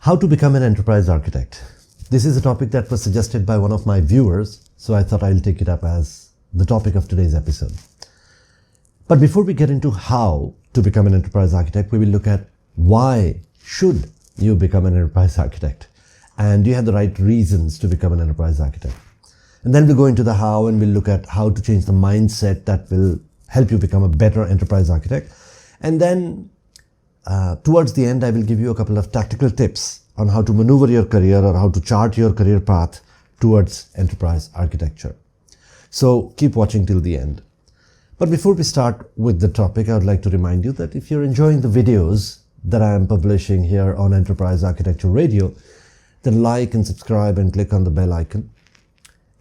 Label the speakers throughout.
Speaker 1: How to become an enterprise architect. This is a topic that was suggested by one of my viewers, so I thought I'll take it up as the topic of today's episode. But before we get into how to become an enterprise architect, we will look at why should you become an enterprise architect, and do you have the right reasons to become an enterprise architect. And then we'll go into the how, and we'll look at how to change the mindset that will help you become a better enterprise architect. And then towards the end, I will give you a couple of tactical tips on how to maneuver your career or how to chart your career path towards enterprise architecture. So keep watching till the end. But before we start with the topic, I would like to remind you that if you're enjoying the videos that I am publishing here on Enterprise Architecture Radio, then like and subscribe and click on the bell icon.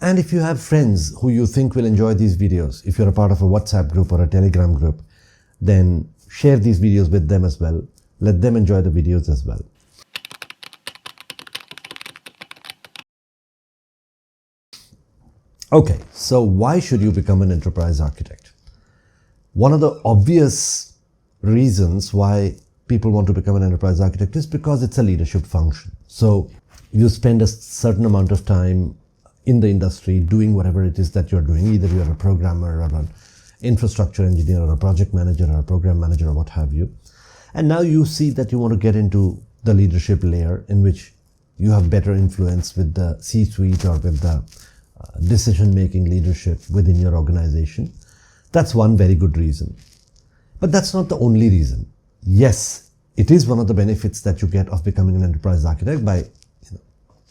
Speaker 1: And if you have friends who you think will enjoy these videos, if you're a part of a WhatsApp group or a Telegram group, then share these videos with them as well. Let them enjoy the videos as well. Okay, so why should you become an enterprise architect? One of the obvious reasons why people want to become an enterprise architect is because it's a leadership function. So you spend a certain amount of time in the industry doing whatever it is that you're doing. Either you're a programmer or an infrastructure engineer or a project manager or a program manager or what have you. And now you see that you want to get into the leadership layer in which you have better influence with the C-suite or with the decision-making leadership within your organization. That's one very good reason. But that's not the only reason. Yes, it is one of the benefits that you get of becoming an enterprise architect by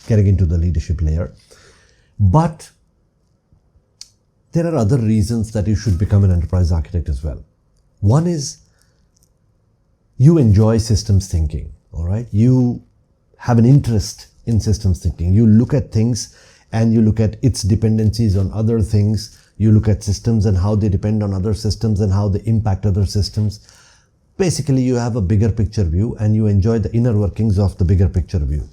Speaker 1: getting into the leadership layer. But there are other reasons that you should become an enterprise architect as well. One is you enjoy systems thinking, all right? You have an interest in systems thinking. You look at things and you look at its dependencies on other things. You look at systems and how they depend on other systems and how they impact other systems. Basically, you have a bigger picture view and you enjoy the inner workings of the bigger picture view.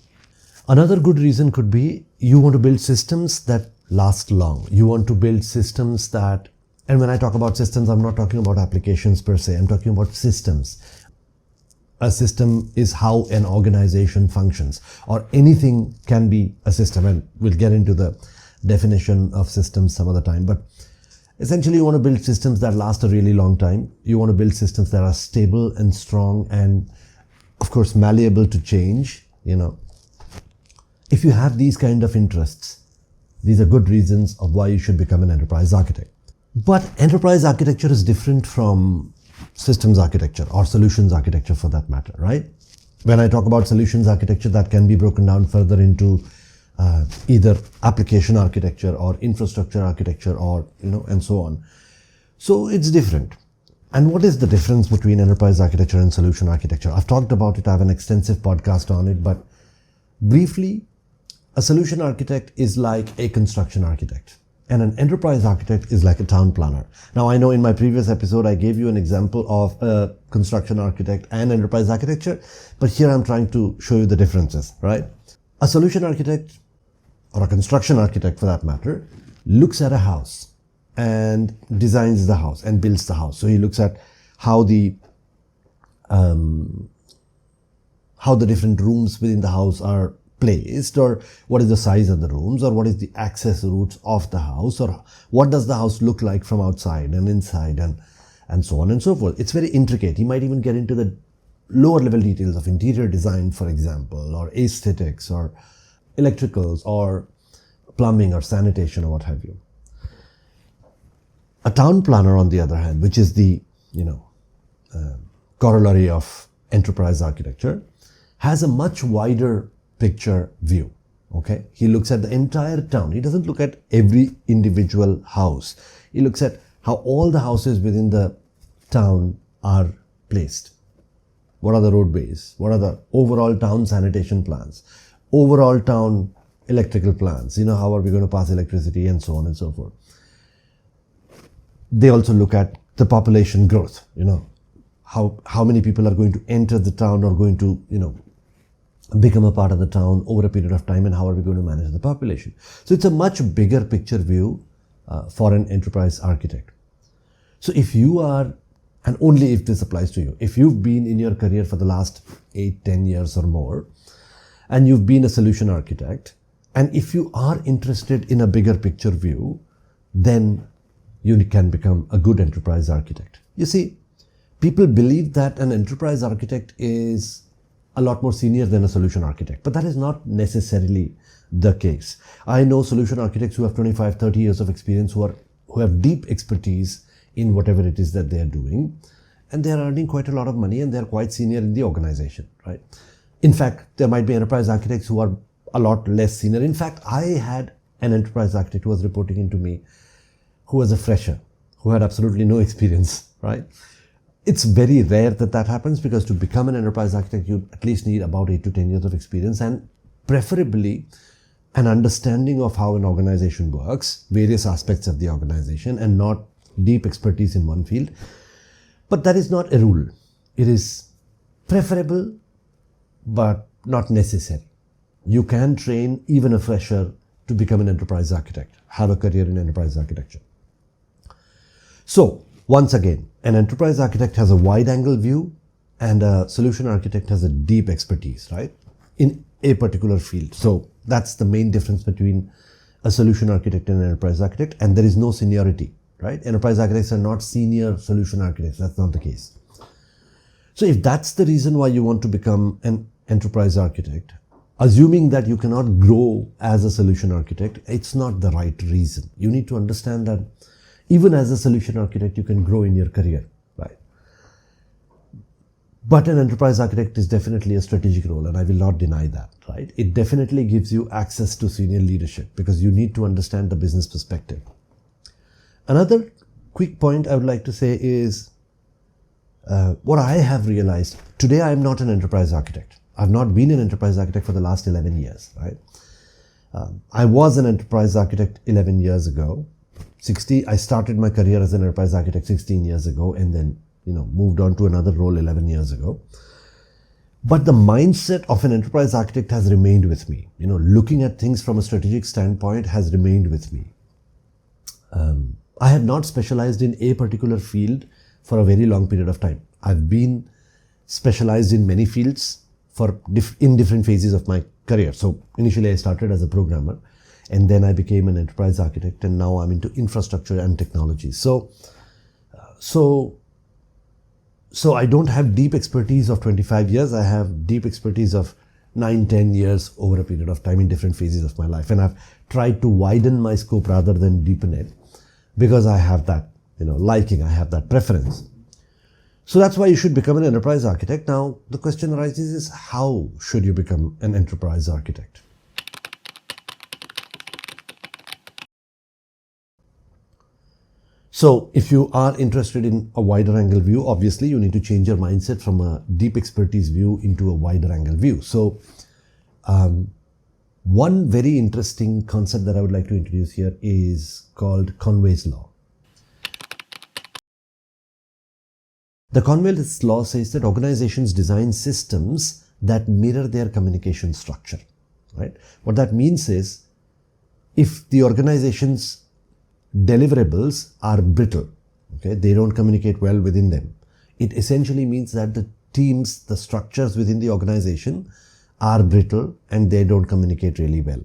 Speaker 1: Another good reason could be you want to build systems that last long. You want to build systems that, and when I talk about systems, I'm not talking about applications per se, I'm talking about systems. A system is how an organization functions, or anything can be a system, and we'll get into the definition of systems some other time. But essentially, you want to build systems that last a really long time. You want to build systems that are stable and strong and, of course, malleable to change. If you have these kind of interests, these are good reasons of why you should become an enterprise architect. But enterprise architecture is different from systems architecture or solutions architecture for that matter, right? When I talk about solutions architecture, that can be broken down further into either application architecture or infrastructure architecture or, and so on. So it's different. And what is the difference between enterprise architecture and solution architecture? I've talked about it. I have an extensive podcast on it, but briefly, a solution architect is like a construction architect, and an enterprise architect is like a town planner. Now, I know in my previous episode, I gave you an example of a construction architect and enterprise architecture, but here I'm trying to show you the differences, right? A solution architect, or a construction architect for that matter, looks at a house and designs the house and builds the house. So he looks at how the different rooms within the house are placed, or what is the size of the rooms, or what is the access routes of the house, or what does the house look like from outside and inside, and so on and so forth. It's very intricate. He might even get into the lower level details of interior design, for example, or aesthetics, or electricals, or plumbing, or sanitation, or what have you. A town planner, on the other hand, which is the corollary of enterprise architecture, has a much wider picture view. Okay, he looks at the entire town. He doesn't look at every individual house. He looks at how all the houses within the town are placed. What are the roadways? What are the overall town sanitation plans? Overall town electrical plans? How are we going to pass electricity, and so on and so forth. They also look at the population growth. How many people are going to enter the town or going to, become a part of the town over a period of time, and how are we going to manage the population. So it's a much bigger picture view for an enterprise architect. So if you are, and only if this applies to you, if you've been in your career for the last 8-10 years or more, and you've been a solution architect, and if you are interested in a bigger picture view, then you can become a good enterprise architect. You see, people believe that an enterprise architect is a lot more senior than a solution architect, but that is not necessarily the case. I know solution architects who have 25, 30 years of experience who have deep expertise in whatever it is that they are doing, and they are earning quite a lot of money, and they are quite senior in the organization, right? In fact, there might be enterprise architects who are a lot less senior. In fact, I had an enterprise architect who was reporting into me who was a fresher, who had absolutely no experience, right? It's very rare that that happens, because to become an enterprise architect, you at least need about 8 to 10 years of experience, and preferably an understanding of how an organization works, various aspects of the organization, and not deep expertise in one field. But that is not a rule. It is preferable, but not necessary. You can train even a fresher to become an enterprise architect, have a career in enterprise architecture. So, once again, an enterprise architect has a wide-angle view, and a solution architect has a deep expertise, right, in a particular field. So, that's the main difference between a solution architect and an enterprise architect, and there is no seniority, right? Enterprise architects are not senior solution architects. That's not the case. So, if that's the reason why you want to become an enterprise architect, assuming that you cannot grow as a solution architect, it's not the right reason. You need to understand that even as a solution architect, you can grow in your career, right? But an enterprise architect is definitely a strategic role, and I will not deny that, right? It definitely gives you access to senior leadership, because you need to understand the business perspective. Another quick point I would like to say is what I have realized. Today, I am not an enterprise architect. I've not been an enterprise architect for the last 11 years, right? I was an enterprise architect 11 years ago. I started my career as an enterprise architect 16 years ago, and then moved on to another role 11 years ago. But the mindset of an enterprise architect has remained with me. Looking at things from a strategic standpoint has remained with me. I have not specialized in a particular field for a very long period of time. I've been specialized in many fields in different phases of my career. So initially I started as a programmer, and then I became an enterprise architect, and now I'm into infrastructure and technology. So I don't have deep expertise of 25 years. I have deep expertise of 9, 10 years over a period of time in different phases of my life. And I've tried to widen my scope rather than deepen it, because I have that, liking, I have that preference. So that's why you should become an enterprise architect. Now, the question arises is, how should you become an enterprise architect? So if you are interested in a wider angle view, obviously you need to change your mindset from a deep expertise view into a wider angle view. So one very interesting concept that I would like to introduce here is called Conway's Law. The Conway's Law says that organizations design systems that mirror their communication structure, right? What that means is, if the organization's deliverables are brittle, okay, they don't communicate well within them, it essentially means that the teams, the structures within the organization are brittle and they don't communicate really well.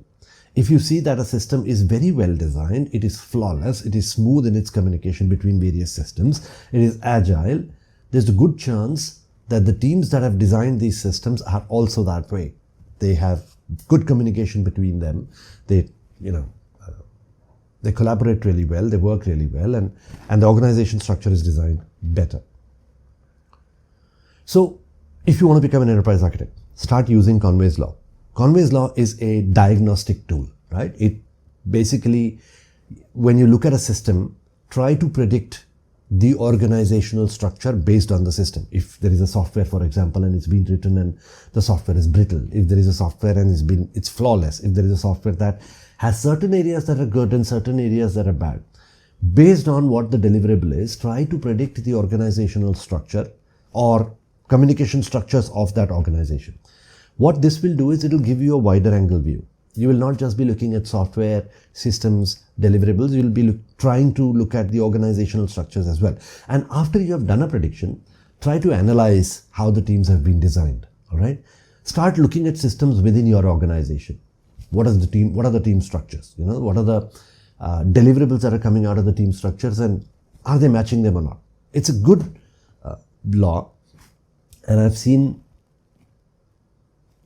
Speaker 1: If you see that a system is very well designed, it is flawless, it is smooth in its communication between various systems, it is agile, there's a good chance that the teams that have designed these systems are also that way. They have good communication between them. They collaborate really well, they work really well, and the organization structure is designed better. So, if you want to become an enterprise architect, start using Conway's Law. Conway's Law is a diagnostic tool, right? It basically, when you look at a system, try to predict the organizational structure based on the system. If there is a software, for example, and it's been written and the software is brittle, if there is a software and it's flawless, if there is a software that has certain areas that are good and certain areas that are bad, based on what the deliverable is, try to predict the organizational structure or communication structures of that organization. What this will do is it will give you a wider angle view. You will not just be looking at software, systems, deliverables, you will be trying to look at the organizational structures as well. And after you have done a prediction, try to analyze how the teams have been designed, all right? Start looking at systems within your organization. What are the team structures? What are the deliverables that are coming out of the team structures, and are they matching them or not? It's a good law, and I've seen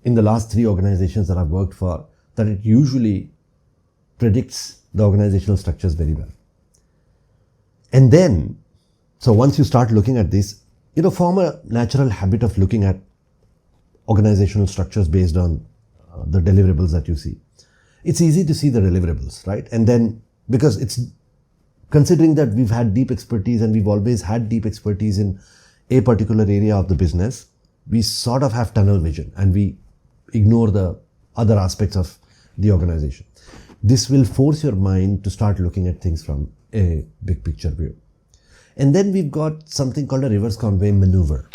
Speaker 1: in the last 3 organizations that I've worked for that it usually predicts the organizational structures very well. And then, so once you start looking at this, form a natural habit of looking at organizational structures based on the deliverables that you see. It's easy to see the deliverables, right? And then, because it's considering that we've had deep expertise and we've always had deep expertise in a particular area of the business, we sort of have tunnel vision and we ignore the other aspects of the organization. This will force your mind to start looking at things from a big picture view. And then we've got something called a reverse convey maneuver.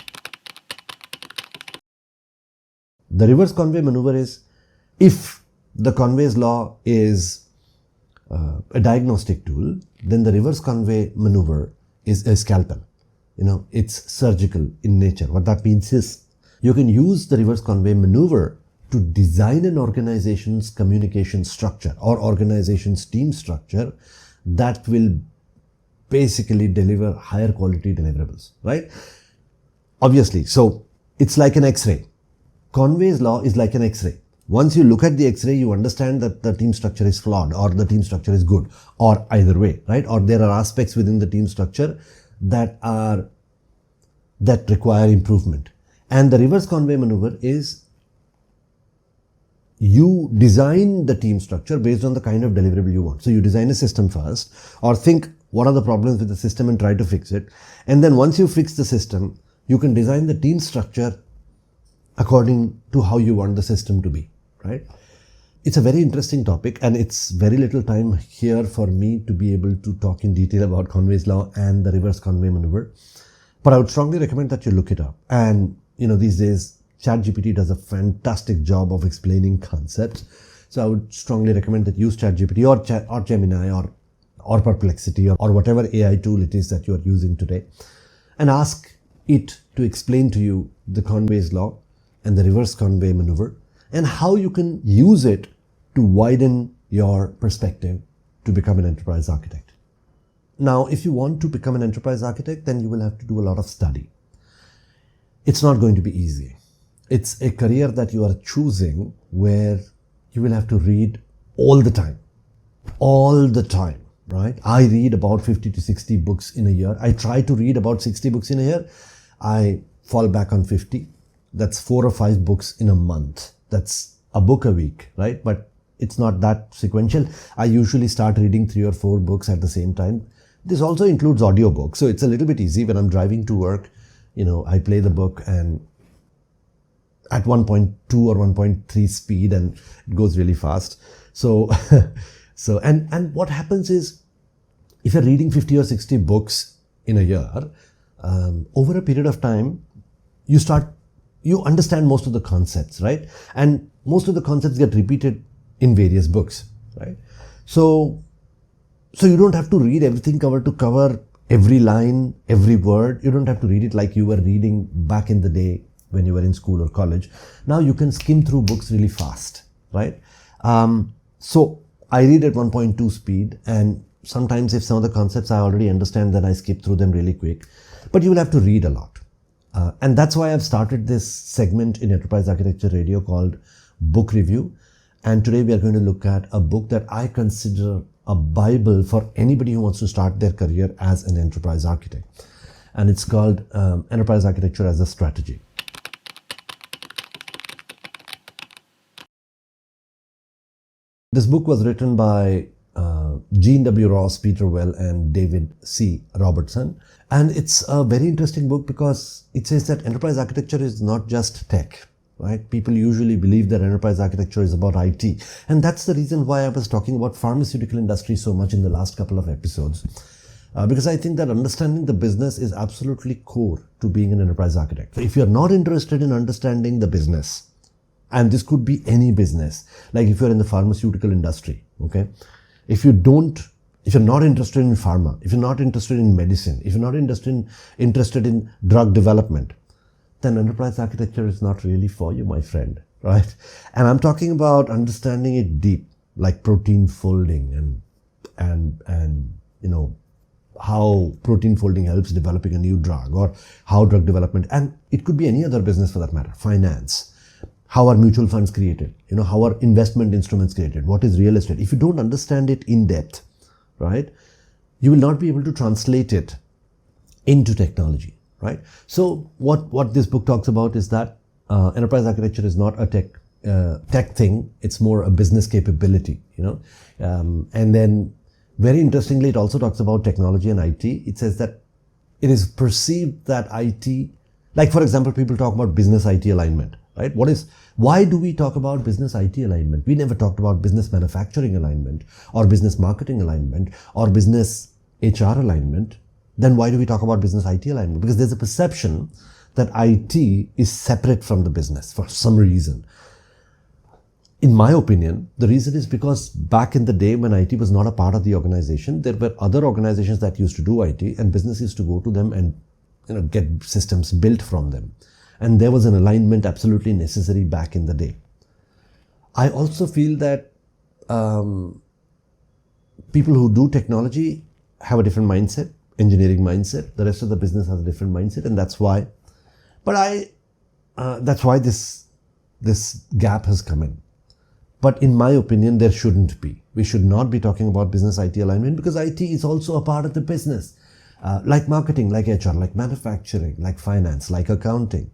Speaker 1: The reverse convey maneuver is, if the Conway's law is a diagnostic tool, then the reverse convey maneuver is a scalpel. It's surgical in nature. What that means is, you can use the reverse convey maneuver to design an organization's communication structure or organization's team structure that will basically deliver higher quality deliverables, right? Obviously, so it's like an X-ray. Conway's law is like an X-ray. Once you look at the X-ray, you understand that the team structure is flawed or the team structure is good, or either way, right? Or there are aspects within the team structure that require improvement. And the reverse convey maneuver is, you design the team structure based on the kind of deliverable you want. So you design a system first, or think what are the problems with the system and try to fix it. And then once you fix the system, you can design the team structure according to how you want the system to be, right? It's a very interesting topic, and it's very little time here for me to be able to talk in detail about Conway's law and the reverse convey maneuver. But I would strongly recommend that you look it up. And these days, ChatGPT does a fantastic job of explaining concepts. So I would strongly recommend that you use ChatGPT or Gemini or Perplexity or whatever AI tool it is that you are using today, and ask it to explain to you the Conway's law and the reverse convey maneuver, and how you can use it to widen your perspective to become an enterprise architect. Now, if you want to become an enterprise architect, then you will have to do a lot of study. It's not going to be easy. It's a career that you are choosing where you will have to read all the time, right? I read about 50 to 60 books in a year. I try to read about 60 books in a year. I fall back on 50. That's 4 or 5 books in a month. That's a book a week, right? But it's not that sequential. I usually start reading 3 or 4 books at the same time. This also includes audiobooks. So it's a little bit easy when I'm driving to work. I play the book and at 1.2 or 1.3 speed, and it goes really fast. So and what happens is, if you're reading 50 or 60 books in a year, over a period of time, you understand most of the concepts, right? And most of the concepts get repeated in various books, right? So you don't have to read everything cover to cover, every line, every word. You don't have to read it like you were reading back in the day when you were in school or college. Now you can skim through books really fast, right? So I read at 1.2 speed, and sometimes if some of the concepts I already understand, then I skip through them really quick. But you will have to read a lot. And that's why I've started this segment in Enterprise Architecture Radio called Book Review. And today we are going to look at a book that I consider a Bible for anybody who wants to start their career as an enterprise architect. And it's called Enterprise Architecture as a Strategy. This book was written by Gene W. Ross, Peter Well, and David C. Robertson. And it's a very interesting book because it says that enterprise architecture is not just tech, right? People usually believe that enterprise architecture is about IT. And that's the reason why I was talking about pharmaceutical industry so much in the last couple of episodes. Because I think that understanding the business is absolutely core to being an enterprise architect. So if you're not interested in understanding the business, and this could be any business, like if you're in the pharmaceutical industry, okay? If you're not interested in pharma, if you're not interested in medicine, if you're not interested in drug development, then enterprise architecture is not really for you, my friend, right? And I'm talking about understanding it deep, like protein folding and how protein folding helps developing a new drug, or how drug development, and it could be any other business for that matter, finance, how are mutual funds created, how are investment instruments created, what is real estate. If you don't understand it in depth, right, you will not be able to translate it into technology, right? So what this book talks about is that enterprise architecture is not a tech thing, it's more a business capability, and then very interestingly, it also talks about technology and IT. It says that it is perceived that IT, like for example, people talk about business IT alignment, right? Why do we talk about business IT alignment? We never talked about business manufacturing alignment, or business marketing alignment, or business HR alignment. Then why do we talk about business IT alignment? Because there's a perception that IT is separate from the business for some reason. In my opinion, the reason is because back in the day when IT was not a part of the organization, there were other organizations that used to do IT, and business used to go to them and get systems built from them. And there was an alignment absolutely necessary back in the day. I also feel that people who do technology have a different mindset, engineering mindset. The rest of the business has a different mindset, and that's why. That's why this gap has come in. But in my opinion, there shouldn't be. We should not be talking about business IT alignment, because IT is also a part of the business, like marketing, like HR, like manufacturing, like finance, like accounting.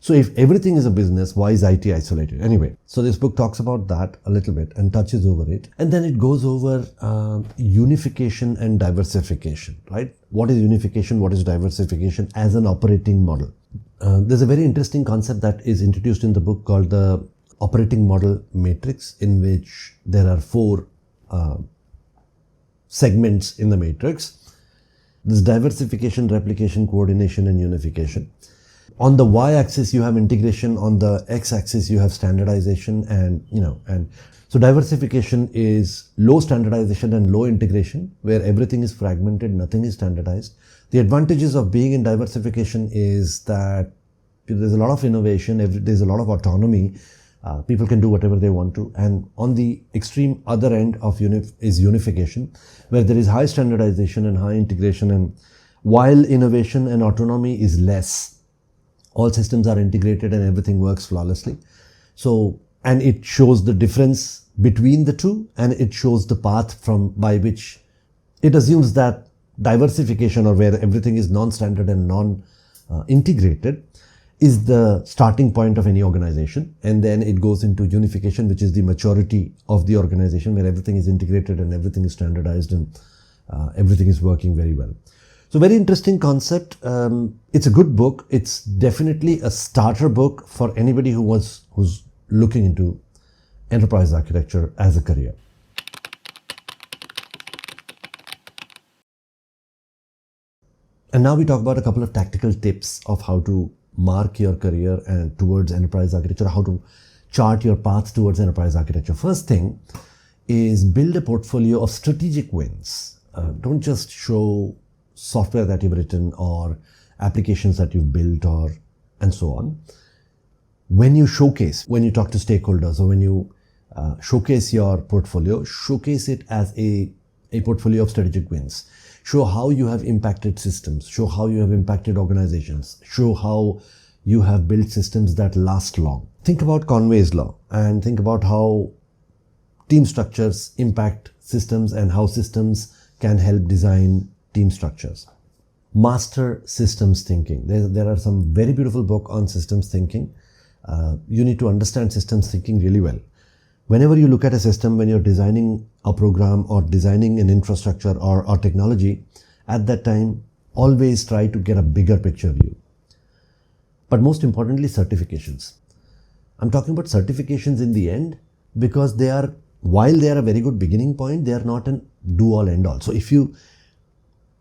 Speaker 1: So if everything is a business, why is IT isolated? Anyway, so this book talks about that a little bit and touches over it. And then it goes over unification and diversification, right? What is unification? What is diversification as an operating model? There's a very interesting concept that is introduced in the book called the operating model matrix, in which there are 4 segments in the matrix. This diversification, replication, coordination, and unification. On the y-axis, you have integration. On the x-axis, you have standardization, and so diversification is low standardization and low integration, where everything is fragmented, nothing is standardized. The advantages of being in diversification is that there's a lot of innovation, there's a lot of autonomy. People can do whatever they want to. And on the extreme other end of is unification, where there is high standardization and high integration, and while innovation and autonomy is less, all systems are integrated and everything works flawlessly. So, and it shows the difference between the two, and it shows the path by which it assumes that diversification, or where everything is non-standard and non-integrated, is the starting point of any organization. And then it goes into unification, which is the maturity of the organization, where everything is integrated and everything is standardized and everything is working very well. So very interesting concept. It's a good book. It's definitely a starter book for anybody who's looking into enterprise architecture as a career. And now we talk about a couple of tactical tips of how to mark your career and towards enterprise architecture, how to chart your path towards enterprise architecture. First thing is build a portfolio of strategic wins. Don't just show software that you've written or applications that you've built and so on. When you talk to stakeholders, or when you showcase your portfolio, showcase it as a portfolio of strategic wins. Show how you have impacted systems, show how you have impacted organizations, show how you have built systems that last long. Think about Conway's law and think about how team structures impact systems and how systems can help design team structures. Master systems thinking. There are some very beautiful books on systems thinking. You need to understand systems thinking really well. Whenever you look at a system, when you're designing a program or designing an infrastructure or technology, at that time, always try to get a bigger picture view. But most importantly, certifications. I'm talking about certifications in the end, because while they are a very good beginning point, they are not an do-all end-all. So if you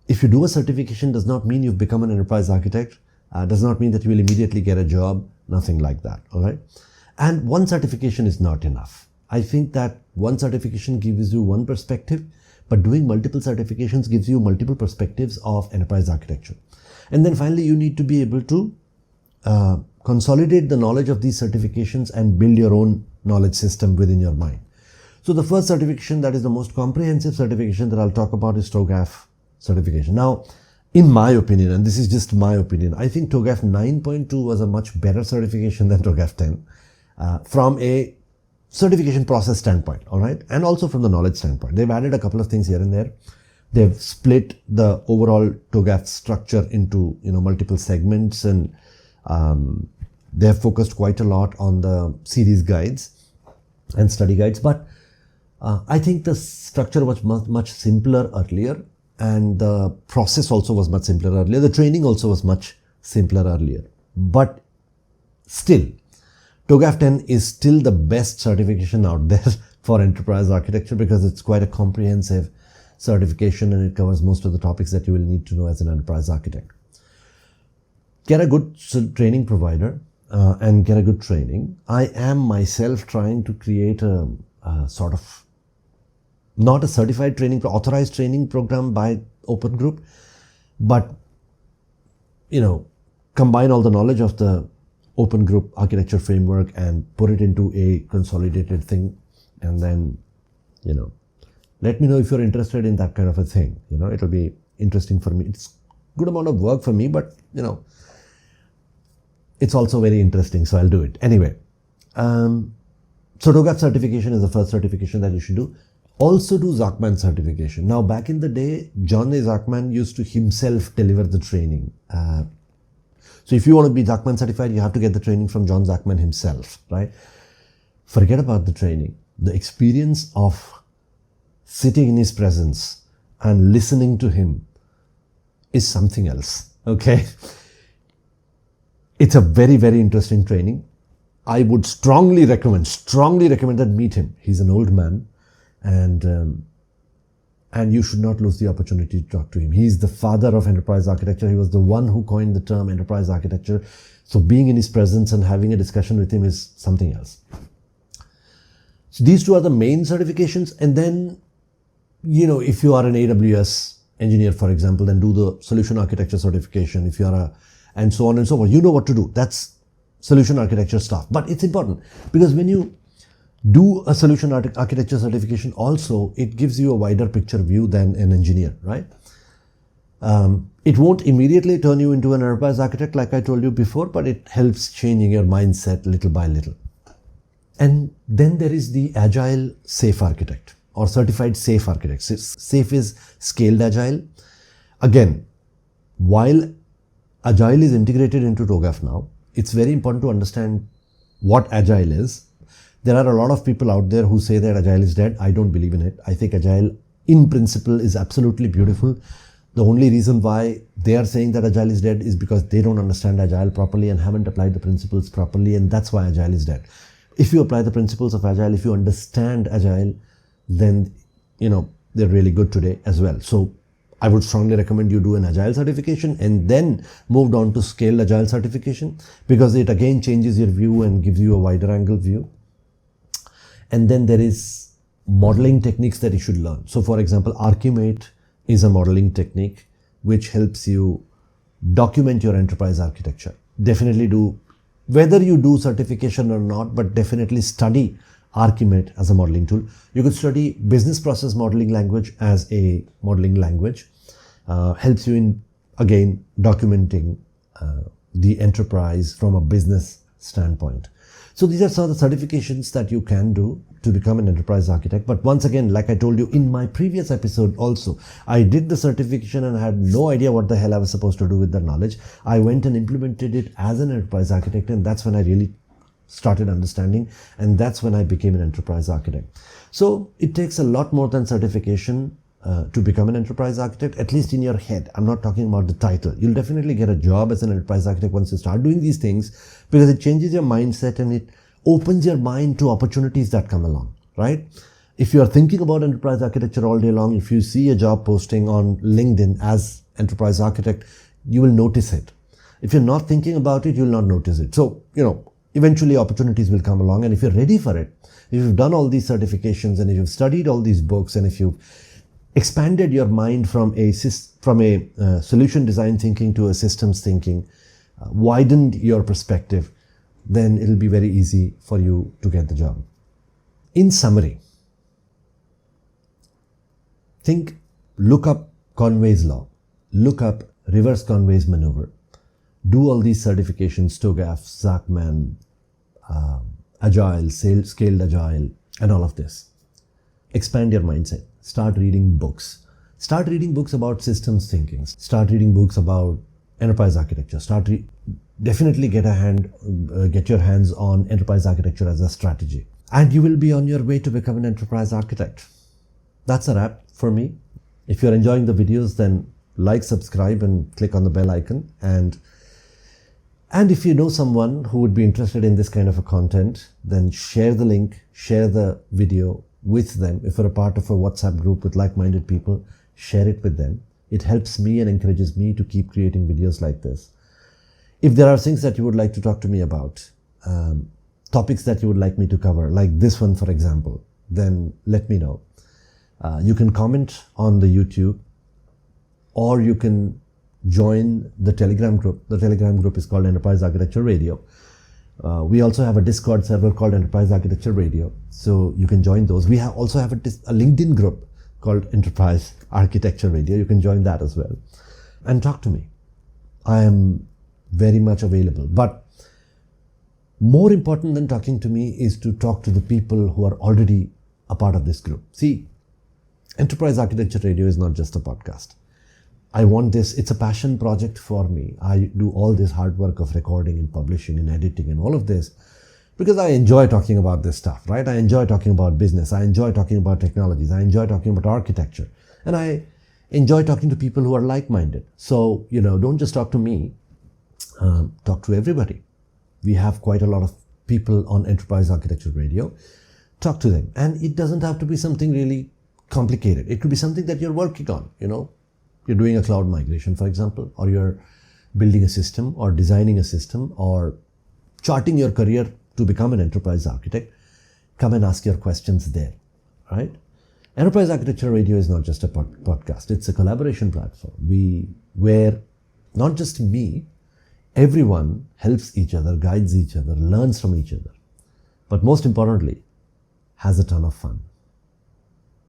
Speaker 1: do a certification, does not mean you've become an enterprise architect, does not mean that you will immediately get a job, nothing like that, all right? And one certification is not enough. I think that one certification gives you one perspective, but doing multiple certifications gives you multiple perspectives of enterprise architecture. And then finally, you need to be able to consolidate the knowledge of these certifications and build your own knowledge system within your mind. So the first certification, that is the most comprehensive certification that I'll talk about, is TOGAF certification. Now, in my opinion, and this is just my opinion, I think TOGAF 9.2 was a much better certification than TOGAF 10 from a certification process standpoint, all right, and also from the knowledge standpoint. They've added a couple of things here and there. They've split the overall TOGAF structure into multiple segments, and they have focused quite a lot on the series guides and study guides. But I think the structure was much simpler earlier, and the process also was much simpler earlier. The training also was much simpler earlier. But still, TOGAF 10 is still the best certification out there for enterprise architecture, because it's quite a comprehensive certification and it covers most of the topics that you will need to know as an enterprise architect. Get a good training provider and get a good training. I am myself trying to create a sort of, not a certified training, authorized training program by Open Group, but combine all the knowledge of the Open Group architecture framework and put it into a consolidated thing, and then let me know if you're interested in that kind of a thing. It'll be interesting for me. It's good amount of work for me, but it's also very interesting, so I'll do it anyway. So TOGAF certification is the first certification that you should do. Also do Zachman certification. Now, back in the day, John A. Zachman used to himself deliver the training. So if you want to be Zachman certified, you have to get the training from John Zachman himself, right? Forget about the training. The experience of sitting in his presence and listening to him is something else, okay? It's a very, very interesting training. I would strongly recommend that meet him. He's an old man, and you should not lose the opportunity to talk to him. He's the father of enterprise architecture. He was the one who coined the term enterprise architecture. So being in his presence and having a discussion with him is something else. So these two are the main certifications. And then, if you are an AWS engineer, for example, then do the solution architecture certification. If you are and so on and so forth, you know what to do. That's solution architecture stuff. But it's important, because when you do a solution architecture certification also, it gives you a wider picture view than an engineer, right? It won't immediately turn you into an enterprise architect like I told you before, but it helps changing your mindset little by little. And then there is the Agile Safe Architect or Certified Safe Architect. Safe is scaled Agile. Again, while Agile is integrated into TOGAF now, it's very important to understand what Agile is. There are a lot of people out there who say that Agile is dead. I don't believe in it. I think Agile in principle is absolutely beautiful. The only reason why they are saying that Agile is dead is because they don't understand Agile properly and haven't applied the principles properly, and that's why Agile is dead. If you apply the principles of Agile, if you understand Agile, then they're really good today as well. So I would strongly recommend you do an Agile certification and then moved on to Scaled Agile certification, because it again changes your view and gives you a wider angle view. And then there is modeling techniques that you should learn. So for example, Archimate is a modeling technique which helps you document your enterprise architecture. Definitely do, whether you do certification or not, but definitely study Archimate as a modeling tool. You could study business process modeling language as a modeling language. Helps you in, again, documenting the enterprise from a business standpoint. So these are some of the certifications that you can do to become an enterprise architect. But once again, like I told you in my previous episode also, I did the certification and I had no idea what the hell I was supposed to do with the knowledge. I went and implemented it as an enterprise architect, and that's when I really started understanding, and that's when I became an enterprise architect. So it takes a lot more than certification to become an enterprise architect, at least in your head. I'm not talking about the title. You'll definitely get a job as an enterprise architect once you start doing these things, because it changes your mindset and it opens your mind to opportunities that come along, right? If you are thinking about enterprise architecture all day long, if you see a job posting on LinkedIn as enterprise architect, you will notice it. If you're not thinking about it, you'll not notice it. So, eventually opportunities will come along, and if you're ready for it, if you've done all these certifications and if you've studied all these books, and if you've expanded your mind from a solution design thinking to a systems thinking, widened your perspective, then it'll be very easy for you to get the job. In summary, look up Conway's Law, look up reverse Conway's maneuver, do all these certifications, TOGAF, Zachman, Agile, Scaled Agile, and all of this. Expand your mindset. Start reading books. Start reading books about systems thinking. Start reading books about enterprise architecture. Definitely get your hands on enterprise architecture as a strategy. And you will be on your way to become an enterprise architect. That's a wrap for me. If you're enjoying the videos, then like, subscribe, and click on the bell icon. And if you know someone who would be interested in this kind of a content, then share the link, share the video with them. If you're a part of a WhatsApp group with like-minded people, share it with them. It helps me and encourages me to keep creating videos like this. If there are things that you would like to talk to me about, topics that you would like me to cover, like this one, for example, then let me know. You can comment on the YouTube, or you can join the Telegram group. The Telegram group is called Enterprise Architecture Radio. We also have a Discord server called Enterprise Architecture Radio, so you can join those. We also have a LinkedIn group called Enterprise Architecture Radio. You can join that as well and talk to me. I am very much available. But more important than talking to me is to talk to the people who are already a part of this group. See, Enterprise Architecture Radio is not just a podcast. I want this, it's a passion project for me. I do all this hard work of recording and publishing and editing and all of this because I enjoy talking about this stuff, right? I enjoy talking about business. I enjoy talking about technologies. I enjoy talking about architecture. And I enjoy talking to people who are like-minded. So, don't just talk to me, talk to everybody. We have quite a lot of people on Enterprise Architecture Radio. Talk to them. And it doesn't have to be something really complicated. It could be something that you're working on, You're doing a cloud migration, for example, or you're building a system or designing a system or charting your career to become an enterprise architect. Come and ask your questions there, right? Enterprise Architecture Radio is not just a podcast. It's a collaboration platform. Where not just me, everyone helps each other, guides each other, learns from each other. But most importantly, has a ton of fun.